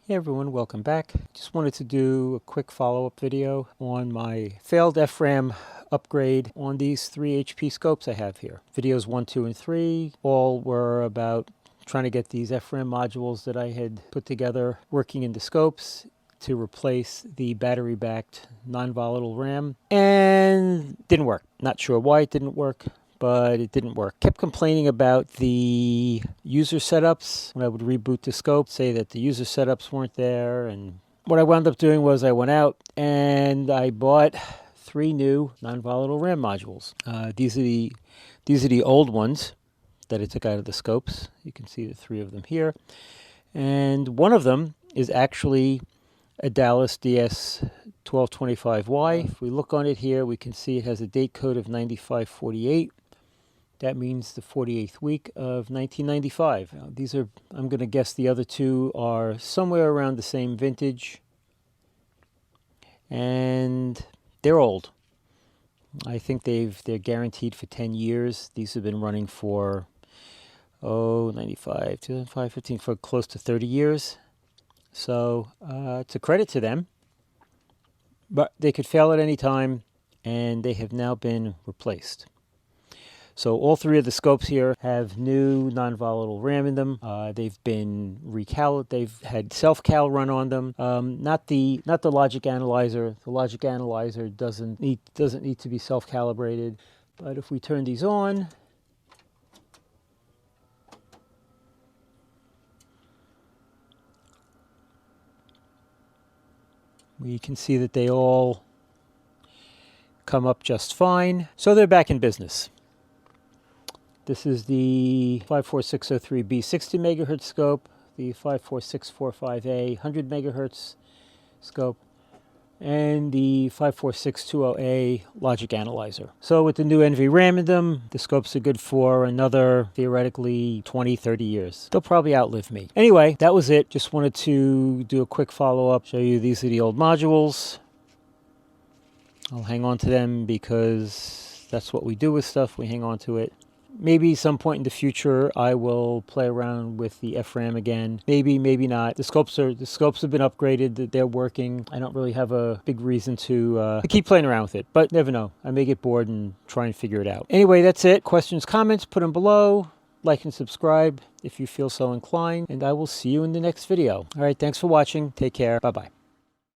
Hey everyone, welcome back. Just wanted to do a quick follow-up video on my failed FRAM upgrade on these 3 HP scopes I have here. Videos 1, 2, and 3 all were about trying to get these FRAM modules that I had put together working in the scopes to replace the battery-backed non-volatile RAM, and didn't work. Not sure why it didn't work, but it didn't work. Kept complaining about the user setups when I would reboot the scope, say that the user setups weren't there. And what I wound up doing was I went out and I bought 3 new non-volatile RAM modules. These are the old ones that I took out of the scopes. You can see the 3 of them here. And one of them is actually a Dallas DS1225Y. If we look on it here, we can see it has a date code of 9548. That means the 48th week of 1995. Now, these are, I'm going to guess the other 2 are somewhere around the same vintage. And they're old. I think they're guaranteed for 10 years. These have been running for, 95, 2005, 15, for close to 30 years. So it's a credit to them. But they could fail at any time, and they have now been replaced. So all 3 of the scopes here have new non-volatile RAM in them. They've been they've had self-cal run on them. Not the logic analyzer. The logic analyzer doesn't need to be self-calibrated. But if we turn these on, we can see that they all come up just fine. So they're back in business. This is the 54603B 60 megahertz scope, the 54645A 100 megahertz scope, and the 54620A logic analyzer. So with the new NVRAM in them, the scopes are good for another, theoretically, 20, 30 years. They'll probably outlive me. Anyway, that was it. Just wanted to do a quick follow-up, show you these are the old modules. I'll hang on to them because that's what we do with stuff. We hang on to it. Maybe some point in the future I will play around with the FRAM again. Maybe, maybe not. The scopes have been upgraded. They're working. I don't really have a big reason to keep playing around with it, but never know. I may get bored and try and figure it out. Anyway, that's it. Questions, comments, put them below. Like and subscribe if you feel so inclined, and I will see you in the next video. All right, thanks for watching. Take care. Bye-bye.